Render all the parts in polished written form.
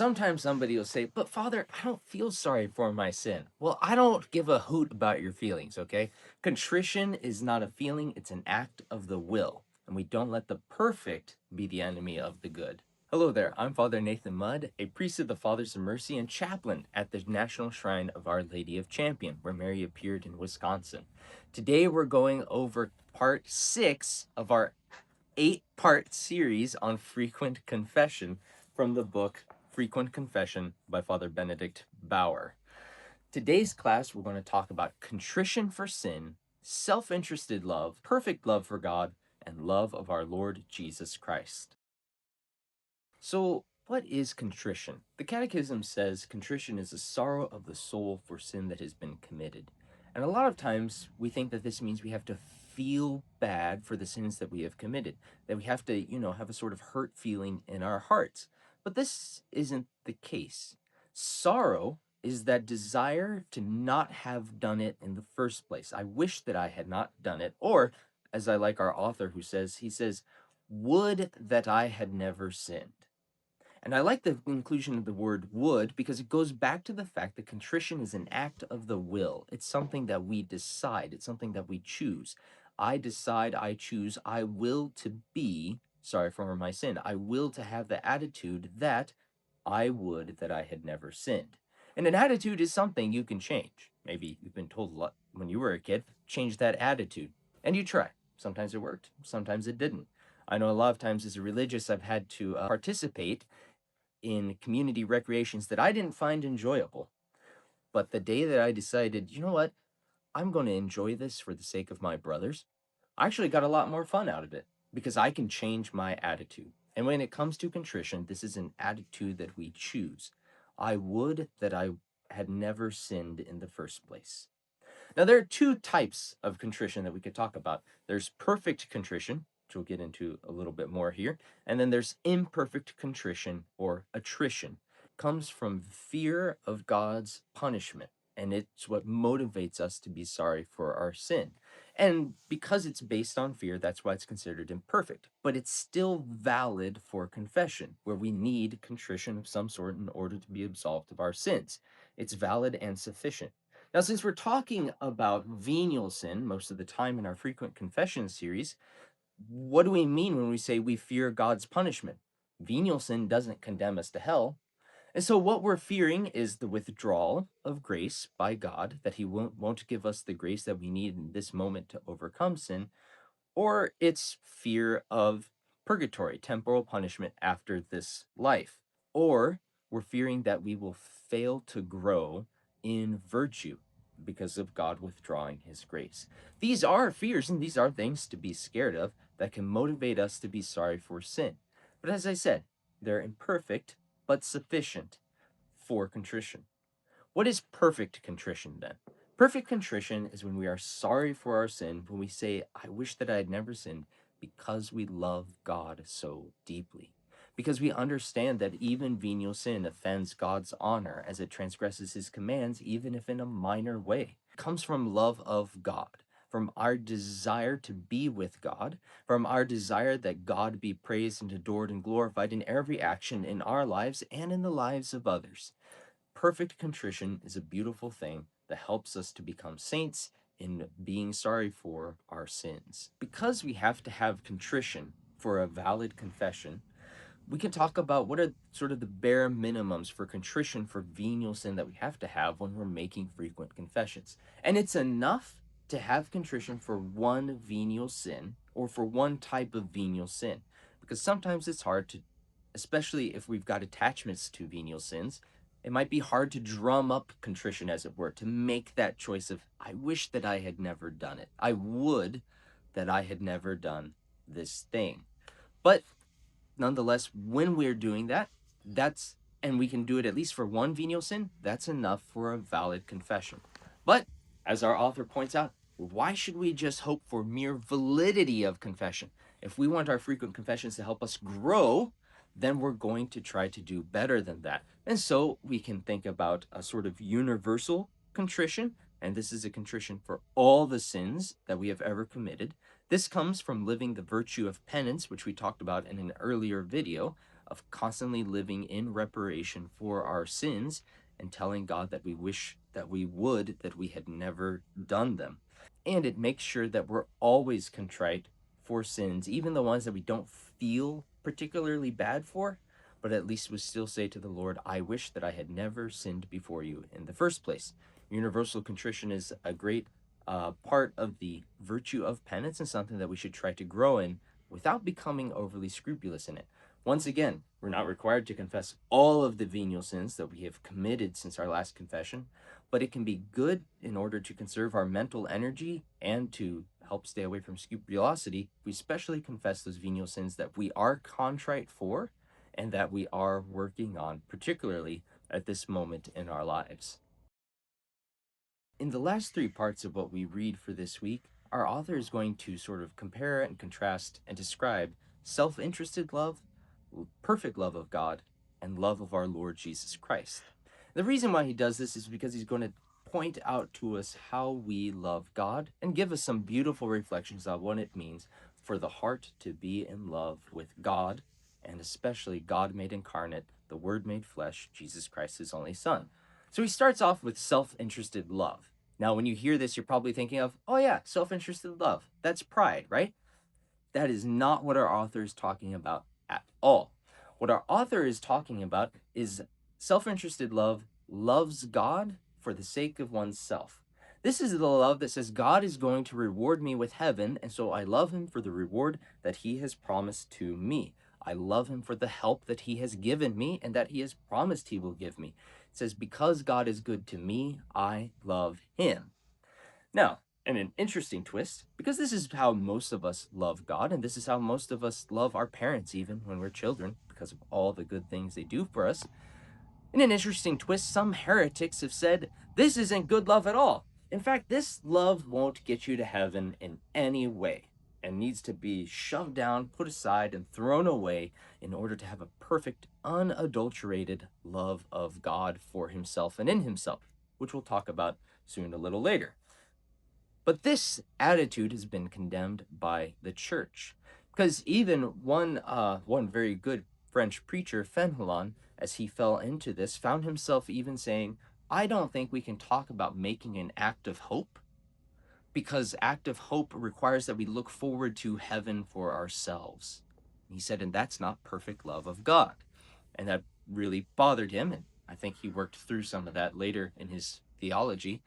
Sometimes somebody will say, but Father, I don't feel sorry for my sin. Well, I don't give a hoot about your feelings, okay? Contrition is not a feeling, it's an act of the will. And we don't let the perfect be the enemy of the good. Hello there, I'm Father Nathan Mudd, a priest of the Fathers of Mercy and chaplain at the National Shrine of Our Lady of Champion, where Mary appeared in Wisconsin. Today we're going over part 6 of our 8-part series on frequent confession from the book Frequent Confession by Father Benedict Baur. Today's class, we're going to talk about contrition for sin, self-interested love, perfect love for God, and love of our Lord Jesus Christ. So, what is contrition? The Catechism says contrition is a sorrow of the soul for sin that has been committed. And a lot of times we think that this means we have to feel bad for the sins that we have committed, that we have to, have a sort of hurt feeling in our hearts. But this isn't the case. Sorrow is that desire to not have done it in the first place. I wish that I had not done it. Or, as I like our author who says, he says, would that I had never sinned. And I like the inclusion of the word would because it goes back to the fact that contrition is an act of the will. It's something that we decide, it's something that we choose. I decide, I choose, I will to be sorry for my sin. I will to have the attitude that I would that I had never sinned. And an attitude is something you can change. Maybe you've been told a lot when you were a kid, change that attitude. And you try. Sometimes it worked, sometimes it didn't. I know a lot of times as a religious, I've had to participate in community recreations that I didn't find enjoyable. But the day that I decided, you know what, I'm going to enjoy this for the sake of my brothers, I actually got a lot more fun out of it because I can change my attitude. And when it comes to contrition, this is an attitude that we choose. I would that I had never sinned in the first place. Now, there are two types of contrition that we could talk about. There's perfect contrition, which we'll get into a little bit more here, and then there's imperfect contrition or attrition. It comes from fear of God's punishment, and it's what motivates us to be sorry for our sin. And because it's based on fear, that's why it's considered imperfect. But it's still valid for confession, where we need contrition of some sort in order to be absolved of our sins. It's valid and sufficient. Now, since we're talking about venial sin most of the time in our frequent confession series, what do we mean when we say we fear God's punishment? Venial sin doesn't condemn us to hell. And so what we're fearing is the withdrawal of grace by God, that he won't give us the grace that we need in this moment to overcome sin, or it's fear of purgatory, temporal punishment after this life, or we're fearing that we will fail to grow in virtue because of God withdrawing his grace. These are fears and these are things to be scared of that can motivate us to be sorry for sin. But as I said, they're imperfect but sufficient for contrition. What is perfect contrition then? Perfect contrition is when we are sorry for our sin, when we say, I wish that I had never sinned, because we love God so deeply. Because we understand that even venial sin offends God's honor as it transgresses his commands, even if in a minor way. It comes from love of God, from our desire to be with God, from our desire that God be praised and adored and glorified in every action in our lives and in the lives of others. Perfect contrition is a beautiful thing that helps us to become saints in being sorry for our sins. Because we have to have contrition for a valid confession, we can talk about what are sort of the bare minimums for contrition for venial sin that we have to have when we're making frequent confessions. And it's enough to have contrition for one venial sin or for one type of venial sin, because sometimes it's hard to, especially if we've got attachments to venial sins, it might be hard to drum up contrition, as it were, to make that choice of, I wish that I had never done it. I would that I had never done this thing. But nonetheless, when we're doing that, and we can do it at least for one venial sin, that's enough for a valid confession. But, as our author points out, why should we just hope for mere validity of confession? If we want our frequent confessions to help us grow, then we're going to try to do better than that. And so we can think about a sort of universal contrition, and this is a contrition for all the sins that we have ever committed. This comes from living the virtue of penance, which we talked about in an earlier video, of constantly living in reparation for our sins and telling God that we wish that we had never done them. And it makes sure that we're always contrite for sins, even the ones that we don't feel particularly bad for, but at least we still say to the Lord, I wish that I had never sinned before you in the first place. Universal contrition is a great part of the virtue of penance and something that we should try to grow in without becoming overly scrupulous in it. Once again, we're not required to confess all of the venial sins that we have committed since our last confession, but it can be good in order to conserve our mental energy and to help stay away from scrupulosity. We especially confess those venial sins that we are contrite for and that we are working on, particularly at this moment in our lives. In the last three parts of what we read for this week, our author is going to sort of compare and contrast and describe self-interested love, perfect love of God, and love of our Lord Jesus Christ. The reason why he does this is because he's going to point out to us how we love God and give us some beautiful reflections on what it means for the heart to be in love with God, and especially God made incarnate, the Word made flesh, Jesus Christ, his only Son. So he starts off with self-interested love. Now, when you hear this, you're probably thinking of, oh yeah, self-interested love. That's pride, right? That is not what our author is talking about at all. What our author is talking about is self-interested love loves God for the sake of oneself. This is the love that says God is going to reward me with heaven, and so I love him for the reward that he has promised to me. I love him for the help that he has given me and that he has promised he will give me. It says, because God is good to me, I love him. Now, and an interesting twist, because this is how most of us love God, and this is how most of us love our parents, even when we're children, because of all the good things they do for us. In an interesting twist, some heretics have said, this isn't good love at all. In fact, this love won't get you to heaven in any way and needs to be shoved down, put aside, and thrown away in order to have a perfect, unadulterated love of God for himself and in himself, which we'll talk about soon a little later. But this attitude has been condemned by the church, because even one very good French preacher, Fenelon, as he fell into this, found himself even saying, I don't think we can talk about making an act of hope, because act of hope requires that we look forward to heaven for ourselves. He said, and that's not perfect love of God. And that really bothered him, and I think he worked through some of that later in his theology.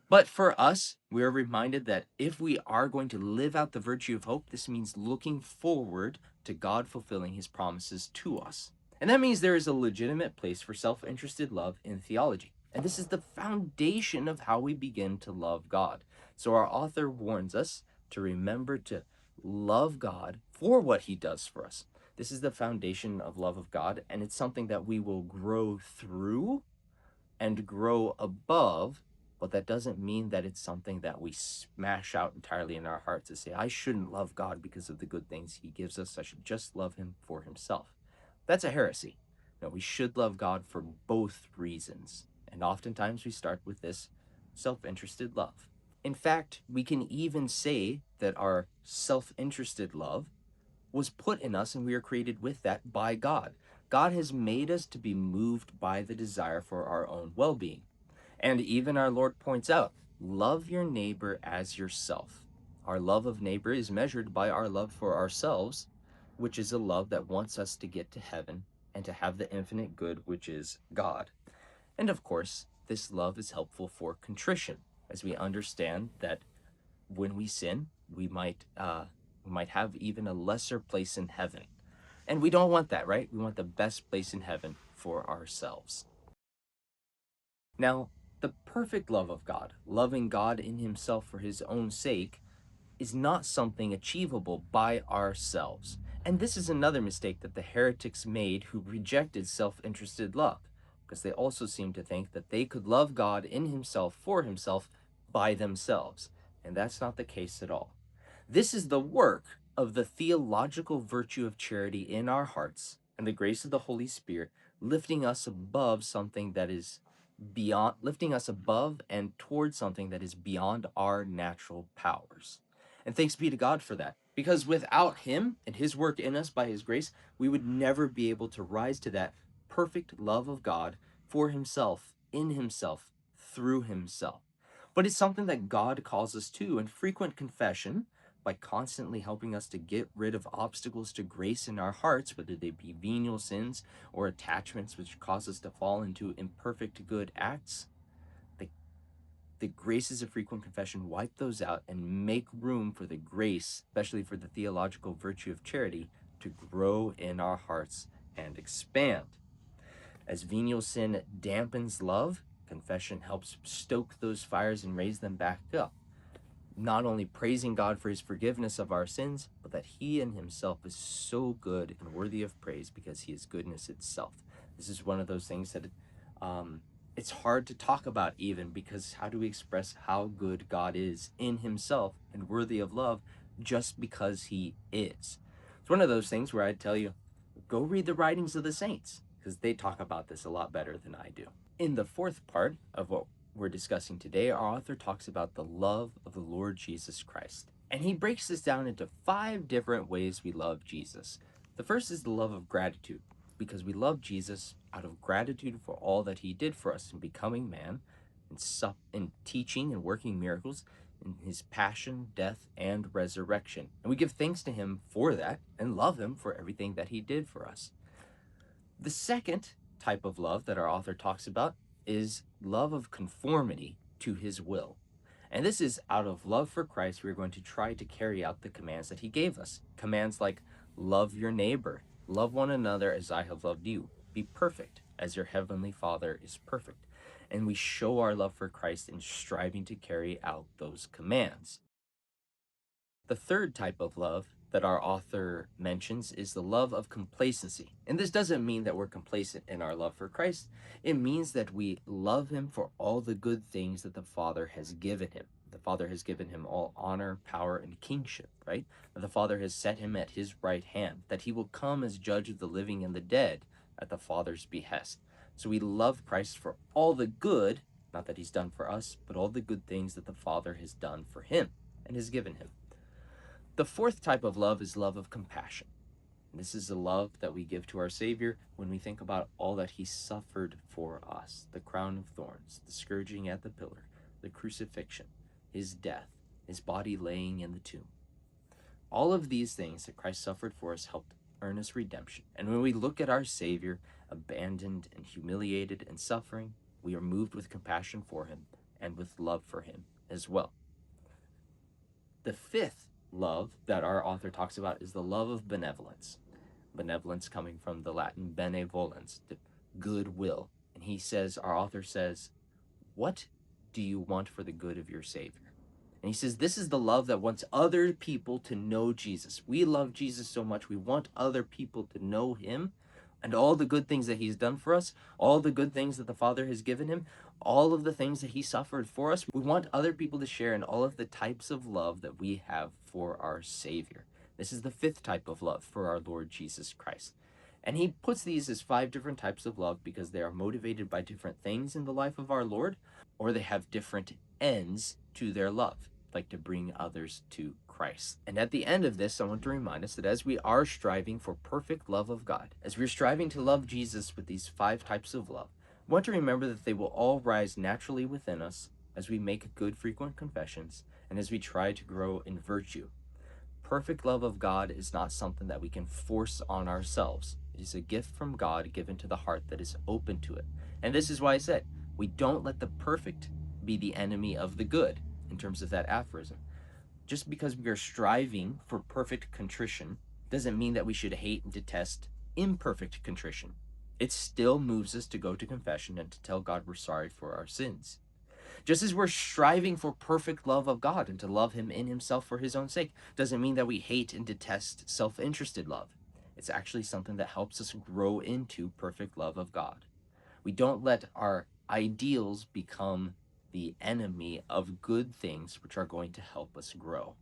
But for us, we are reminded that if we are going to live out the virtue of hope, this means looking forward to God fulfilling his promises to us. And that means there is a legitimate place for self-interested love in theology. And this is the foundation of how we begin to love God. So our author warns us to remember to love God for what he does for us. This is the foundation of love of God, and it's something that we will grow through and grow above, but that doesn't mean that it's something that we smash out entirely in our hearts to say, I shouldn't love God because of the good things he gives us. I should just love him for himself. That's a heresy. No, we should love God for both reasons. And oftentimes we start with this self-interested love. In fact, we can even say that our self-interested love was put in us and we are created with that by God. God has made us to be moved by the desire for our own well-being. And even our Lord points out, love your neighbor as yourself. Our love of neighbor is measured by our love for ourselves, which is a love that wants us to get to heaven and to have the infinite good, which is God. And of course, this love is helpful for contrition, as we understand that when we sin, we might have even a lesser place in heaven. And we don't want that, right? We want the best place in heaven for ourselves. Now, the perfect love of God, loving God in himself for his own sake, is not something achievable by ourselves. And this is another mistake that the heretics made who rejected self-interested love, because they also seemed to think that they could love God in himself for himself by themselves. And that's not the case at all. This is the work of the theological virtue of charity in our hearts and the grace of the Holy Spirit lifting us above something that is beyond, lifting us above and towards something that is beyond our natural powers. And thanks be to God for that. Because without him and his work in us by his grace, we would never be able to rise to that perfect love of God for himself, in himself, through himself. But it's something that God calls us to, and frequent confession, by constantly helping us to get rid of obstacles to grace in our hearts, whether they be venial sins or attachments which cause us to fall into imperfect good acts, the graces of frequent confession wipe those out and make room for the grace, especially for the theological virtue of charity, to grow in our hearts and expand. As venial sin dampens love, confession helps stoke those fires and raise them back up. Not only praising God for his forgiveness of our sins, but that he in himself is so good and worthy of praise because he is goodness itself. This is one of those things that it's hard to talk about, even because how do we express how good God is in himself and worthy of love just because he is? It's one of those things where I tell you, go read the writings of the saints, because they talk about this a lot better than I do. In the fourth part of what we're discussing today, our author talks about the love of the Lord Jesus Christ. And he breaks this down into 5 different ways we love Jesus. The first is the love of gratitude, because we love Jesus out of gratitude for all that he did for us in becoming man, in teaching and working miracles, in his passion, death, and resurrection. And we give thanks to him for that and love him for everything that he did for us. The second type of love that our author talks about is love of conformity to his will. And this is out of love for Christ, we're going to try to carry out the commands that he gave us. Commands like love your neighbor, love one another as I have loved you, be perfect as your heavenly Father is perfect. And we show our love for Christ in striving to carry out those commands. The third type of love that our author mentions is the love of complacency. And this doesn't mean that we're complacent in our love for Christ. It means that we love him for all the good things that the Father has given him. The Father has given him all honor, power, and kingship, right? That the Father has set him at his right hand, that he will come as judge of the living and the dead at the Father's behest. So we love Christ for all the good, not that he's done for us, but all the good things that the Father has done for him and has given him. The fourth type of love is love of compassion. This is the love that we give to our Savior when we think about all that he suffered for us: the crown of thorns, the scourging at the pillar, the crucifixion, his death, his body laying in the tomb. All of these things that Christ suffered for us helped earn us redemption. And when we look at our Savior, abandoned and humiliated and suffering, we are moved with compassion for him and with love for him as well. The fifth love that our author talks about is the love of benevolence. Benevolence coming from the Latin benevolens, the goodwill. And he says, our author says, what do you want for the good of your Savior? And he says, this is the love that wants other people to know Jesus. We love Jesus so much, we want other people to know him and all the good things that he's done for us, all the good things that the Father has given him, all of the things that he suffered for us. We want other people to share in all of the types of love that we have for our Savior. This is the fifth type of love for our Lord Jesus Christ. And he puts these as 5 different types of love because they are motivated by different things in the life of our Lord, or they have different ends to their love, like to bring others to Christ. And at the end of this, I want to remind us that as we are striving for perfect love of God, as we're striving to love Jesus with these 5 types of love, I want to remember that they will all rise naturally within us as we make good frequent confessions and as we try to grow in virtue. Perfect love of God is not something that we can force on ourselves. It is a gift from God given to the heart that is open to it. And this is why I said, we don't let the perfect be the enemy of the good, in terms of that aphorism. Just because we are striving for perfect contrition doesn't mean that we should hate and detest imperfect contrition. It still moves us to go to confession and to tell God we're sorry for our sins. Just as we're striving for perfect love of God and to love him in himself for his own sake, doesn't mean that we hate and detest self-interested love. It's actually something that helps us grow into perfect love of God. We don't let our ideals become the enemy of good things which are going to help us grow.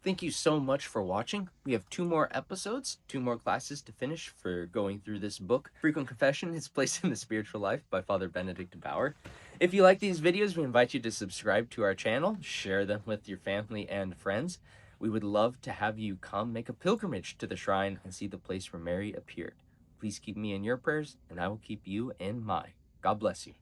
Thank you so much for watching. We have 2 more episodes, 2 more classes to finish for going through this book, Frequent Confession, Its Place in the Spiritual Life by Father Benedict Baur. If you like these videos, we invite you to subscribe to our channel, share them with your family and friends. We would love to have you come make a pilgrimage to the shrine and see the place where Mary appeared. Please keep me in your prayers, and I will keep you in mine. God bless you.